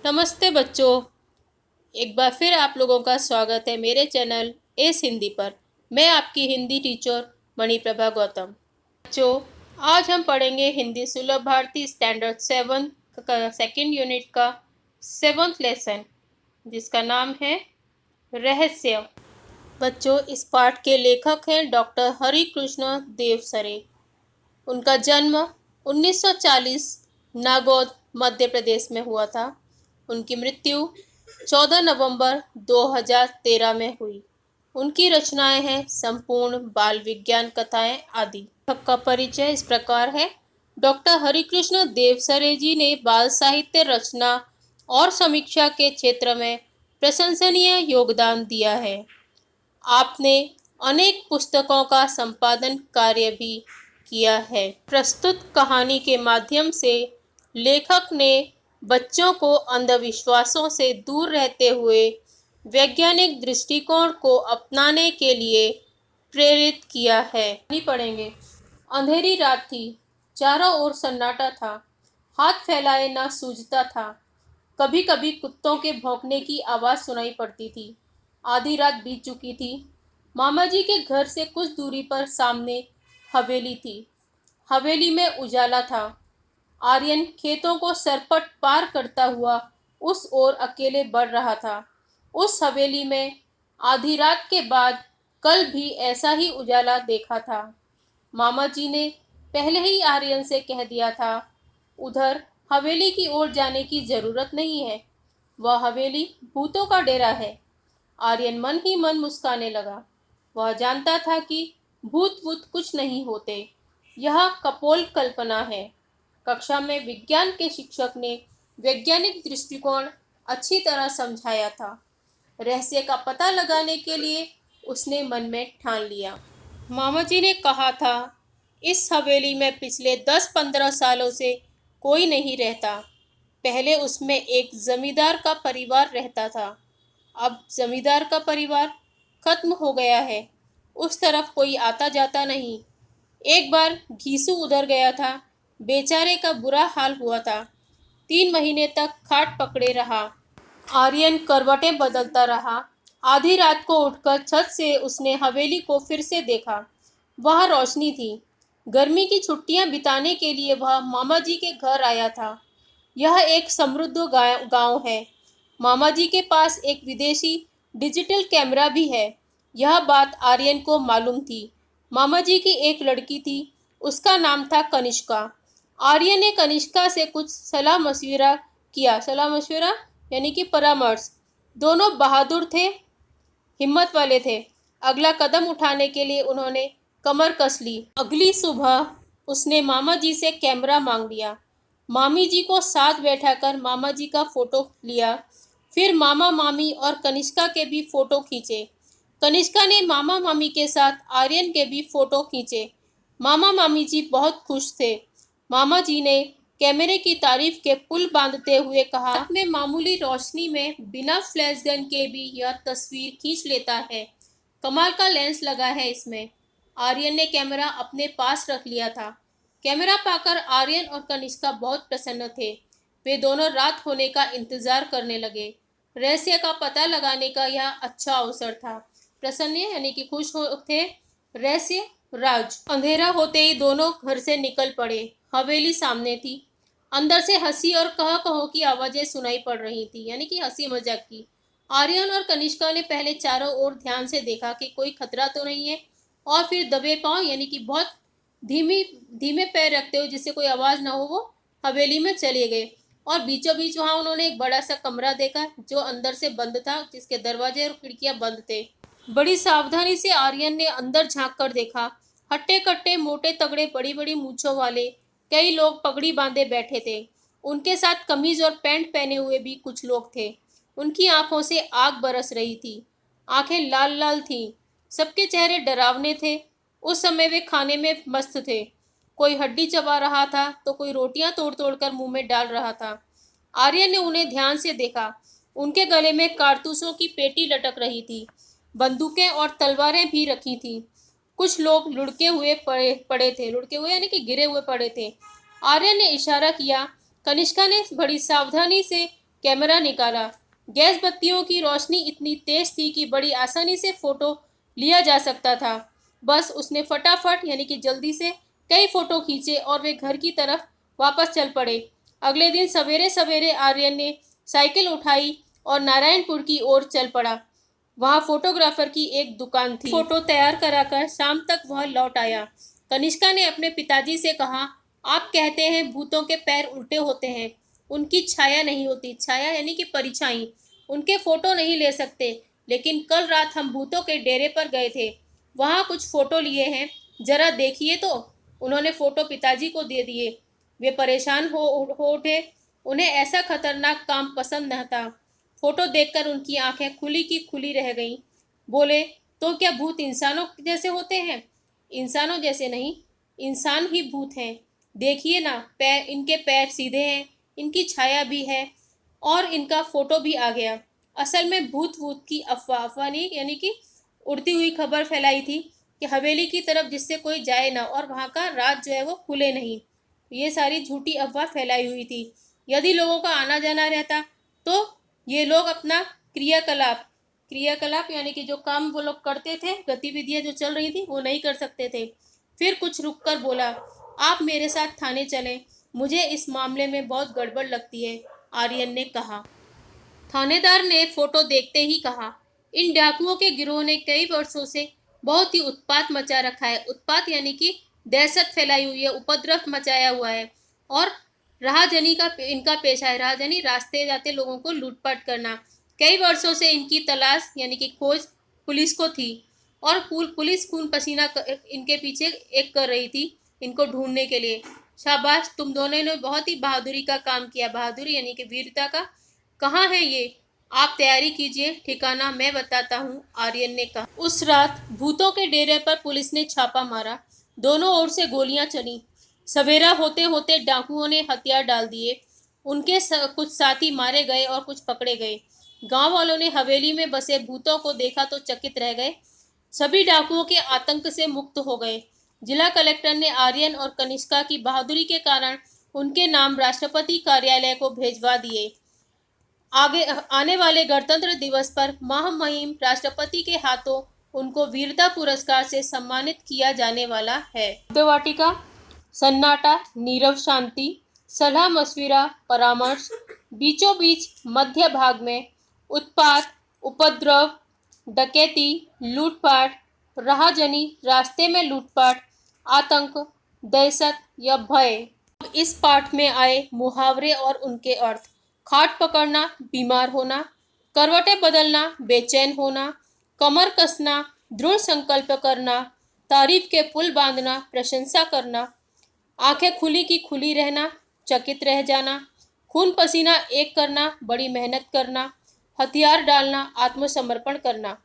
नमस्ते बच्चों। एक बार फिर आप लोगों का स्वागत है मेरे चैनल एस हिंदी पर। मैं आपकी हिंदी टीचर मणिप्रभा गौतम। बच्चों, आज हम पढ़ेंगे हिंदी सुलभ भारती स्टैंडर्ड 7 का सेकेंड यूनिट का 7th लेसन, जिसका नाम है रहस्य। बच्चों, इस पाठ के लेखक हैं डॉक्टर हरिकृष्ण देवसरे। उनका जन्म 1940 नागौद मध्य प्रदेश में हुआ था। उनकी मृत्यु 14 नवंबर 2013 में हुई। उनकी रचनाएं हैं संपूर्ण बाल विज्ञान कथाएं आदि। लेखक का परिचय इस प्रकार है। डॉक्टर हरिकृष्ण देवसरे जी ने बाल साहित्य रचना और समीक्षा के क्षेत्र में प्रशंसनीय योगदान दिया है। आपने अनेक पुस्तकों का संपादन कार्य भी किया है। प्रस्तुत कहानी के माध्यम से लेखक ने बच्चों को अंधविश्वासों से दूर रहते हुए वैज्ञानिक दृष्टिकोण को अपनाने के लिए प्रेरित किया है। पढ़ेंगे। अंधेरी रात थी, चारों ओर सन्नाटा था, हाथ फैलाए ना सूझता था। कभी कभी कुत्तों के भौंकने की आवाज़ सुनाई पड़ती थी। आधी रात बीत चुकी थी। मामा जी के घर से कुछ दूरी पर सामने हवेली थी। हवेली में उजाला था। आर्यन खेतों को सरपट पार करता हुआ उस ओर अकेले बढ़ रहा था। उस हवेली में आधी रात के बाद कल भी ऐसा ही उजाला देखा था। मामा जी ने पहले ही आर्यन से कह दिया था, उधर हवेली की ओर जाने की जरूरत नहीं है, वह हवेली भूतों का डेरा है। आर्यन मन ही मन मुस्काने लगा। वह जानता था कि भूत भूत कुछ नहीं होते, यह कपोल कल्पना है। कक्षा में विज्ञान के शिक्षक ने वैज्ञानिक दृष्टिकोण अच्छी तरह समझाया था। रहस्य का पता लगाने के लिए उसने मन में ठान लिया। मामा जी ने कहा था, इस हवेली में पिछले 10-15 सालों से कोई नहीं रहता। पहले उसमें एक जमींदार का परिवार रहता था। अब जमींदार का परिवार खत्म हो गया है। उस तरफ कोई आता जाता नहीं। एक बार घीसू उधर गया था, बेचारे का बुरा हाल हुआ था। 3 महीने तक खाट पकड़े रहा। आर्यन करवटें बदलता रहा। आधी रात को उठकर छत से उसने हवेली को फिर से देखा। वह रोशनी थी। गर्मी की छुट्टियां बिताने के लिए वह मामा जी के घर आया था। यह एक समृद्ध गांव है। मामा जी के पास एक विदेशी डिजिटल कैमरा भी है। यह बात आर्यन को मालूम थी। मामा जी की एक लड़की थी, उसका नाम था कनिष्का। आर्यन ने कनिष्का से कुछ सलाह मशविरा किया। सलाह मशविरा यानी कि परामर्श। दोनों बहादुर थे, हिम्मत वाले थे। अगला कदम उठाने के लिए उन्होंने कमर कस ली। अगली सुबह उसने मामा जी से कैमरा मांग लिया। मामी जी को साथ बैठाकर मामा जी का फोटो लिया। फिर मामा मामी और कनिष्का के भी फोटो खींचे। कनिष्का ने मामा मामी के साथ आर्यन के भी फोटो खींचे। मामा मामी जी बहुत खुश थे। मामा जी ने कैमरे की तारीफ के पुल बांधते हुए कहा, रात में मामूली रोशनी में बिना फ्लैश गन के भी यह तस्वीर खींच लेता है। कमाल का लेंस लगा है इसमें। आर्यन ने कैमरा अपने पास रख लिया था। कैमरा पाकर आर्यन और कनिष्का बहुत प्रसन्न थे। वे दोनों रात होने का इंतजार करने लगे। रहस्य का पता लगाने का यह अच्छा अवसर था। प्रसन्न यानी कि खुश हो थे। रहस्य राज। अंधेरा होते ही दोनों घर से निकल पड़े। हवेली सामने थी। अंदर से हंसी और कह कहो की आवाजें सुनाई पड़ रही थी, यानी कि हंसी मजाक की। आर्यन और कनिष्का ने पहले चारों ओर ध्यान से देखा कि कोई खतरा तो नहीं है, और फिर दबे पांव यानी कि बहुत धीमे पैर रखते हुए, जिससे कोई आवाज ना हो, वो हवेली में चले गए। और बीचों बीच वहां उन्होंने एक बड़ा सा कमरा देखा जो अंदर से बंद था, जिसके दरवाजे और खिड़कियां बंद थे। बड़ी सावधानी से आर्यन ने अंदर झांक कर देखा। हट्टे कट्टे मोटे तगड़े बड़ी बड़ी मूंछों वाले कई लोग पगड़ी बांधे बैठे थे। उनके साथ कमीज और पैंट पहने हुए भी कुछ लोग थे। उनकी आंखों से आग बरस रही थी। आंखें लाल लाल थीं। सबके चेहरे डरावने थे। उस समय वे खाने में मस्त थे। कोई हड्डी चबा रहा था तो कोई रोटियां तोड़ तोड़ कर मुंह में डाल रहा था। आर्यन ने उन्हें ध्यान से देखा। उनके गले में कारतूसों की पेटी लटक रही थी। बंदूकें और तलवारें भी रखी थीं। कुछ लोग लुढ़के हुए पड़े थे। लुढ़के हुए यानी कि गिरे हुए पड़े थे। आर्यन ने इशारा किया। कनिष्का ने बड़ी सावधानी से कैमरा निकाला। गैस बत्तियों की रोशनी इतनी तेज थी कि बड़ी आसानी से फोटो लिया जा सकता था। बस उसने फटाफट यानी कि जल्दी से कई फोटो खींचे और वे घर की तरफ वापस चल पड़े। अगले दिन सवेरे सवेरे आर्यन ने साइकिल उठाई और नारायणपुर की ओर चल पड़ा। वहाँ फोटोग्राफर की एक दुकान थी। फोटो तैयार कराकर शाम तक वह लौट आया। कनिष्का ने अपने पिताजी से कहा, आप कहते हैं भूतों के पैर उल्टे होते हैं, उनकी छाया नहीं होती। छाया यानी कि परछाई। उनके फोटो नहीं ले सकते, लेकिन कल रात हम भूतों के डेरे पर गए थे, वहाँ कुछ फोटो लिए हैं, जरा देखिए तो। उन्होंने फोटो पिताजी को दे दिए। वे परेशान हो उठे। उन्हें ऐसा खतरनाक काम पसंद न था। फोटो देखकर उनकी आंखें खुली की खुली रह गईं। बोले, तो क्या भूत इंसानों जैसे होते हैं? इंसानों जैसे नहीं, इंसान ही भूत हैं। देखिए ना, इनके पैर सीधे हैं, इनकी छाया भी है और इनका फोटो भी आ गया। असल में भूत भूत की अफवाह नहीं, यानी कि उड़ती हुई खबर फैलाई थी कि हवेली की तरफ जिससे कोई जाए ना और वहाँ का राज जो है वो खुले नहीं। ये सारी झूठी अफवाह फैलाई हुई थी। यदि लोगों का आना जाना रहता तो ये लोग अपना क्रियाकलाप क्रियाकलाप यानी कि जो काम वो लोग करते थे, गतिविधियां जो चल रही थी वो नहीं कर सकते थे। फिर कुछ रुक कर बोला, आप मेरे साथ थाने चलें, मुझे इस मामले में बहुत गड़बड़ लगती है, आर्यन ने कहा। थानेदार ने फोटो देखते ही कहा, इन डाकुओं के गिरोह ने कई वर्षों से बहुत ही उत्पात मचा रखा है। उत्पात यानी कि दहशत फैलाई हुई है, उपद्रव मचाया हुआ है और राहजनी का इनका पेशा है। राहजनी रास्ते जाते लोगों को लूटपाट करना। कई वर्षों से इनकी तलाश यानी कि खोज पुलिस को थी और पुलिस खून पसीना इनके पीछे एक कर रही थी, इनको ढूंढने के लिए। शाबाश, तुम दोनों ने बहुत ही बहादुरी का काम किया। बहादुरी यानी कि वीरता का। कहाँ है ये? आप तैयारी कीजिए, ठिकाना मैं बताता हूँ, आर्यन ने कहा। उस रात भूतों के डेरे पर पुलिस ने छापा मारा। दोनों ओर से गोलियां चली। सवेरा होते होते डाकुओं ने हथियार डाल दिए। उनके कुछ साथी मारे गए और कुछ पकड़े गए। गांव वालों ने हवेली में बसे भूतों को देखा तो चकित रह गए। सभी डाकुओं के आतंक से मुक्त हो गए। जिला कलेक्टर ने आर्यन और कनिष्का की बहादुरी के कारण उनके नाम राष्ट्रपति कार्यालय को भेजवा दिए। आगे आने वाले गणतंत्र दिवस पर महामहिम राष्ट्रपति के हाथों उनको वीरता पुरस्कार से सम्मानित किया जाने वाला है। वाटिका, सन्नाटा, नीरव शांति, सलाह मशविरा परामर्श, बीचों बीच मध्य भाग में उत्पात, उपद्रव, डकैती, लूटपाट, राहजनी, रास्ते में लूटपाट, आतंक, दहशत या भय। अब इस पाठ में आए मुहावरे और उनके अर्थ। खाट पकड़ना, बीमार होना, करवटें बदलना, बेचैन होना, कमर कसना, दृढ़ संकल्प करना, तारीफ के पुल बांधना, प्रशंसा करना, आंखें खुली की खुली रहना, चकित रह जाना, खून पसीना एक करना, बड़ी मेहनत करना, हथियार डालना, आत्मसमर्पण करना।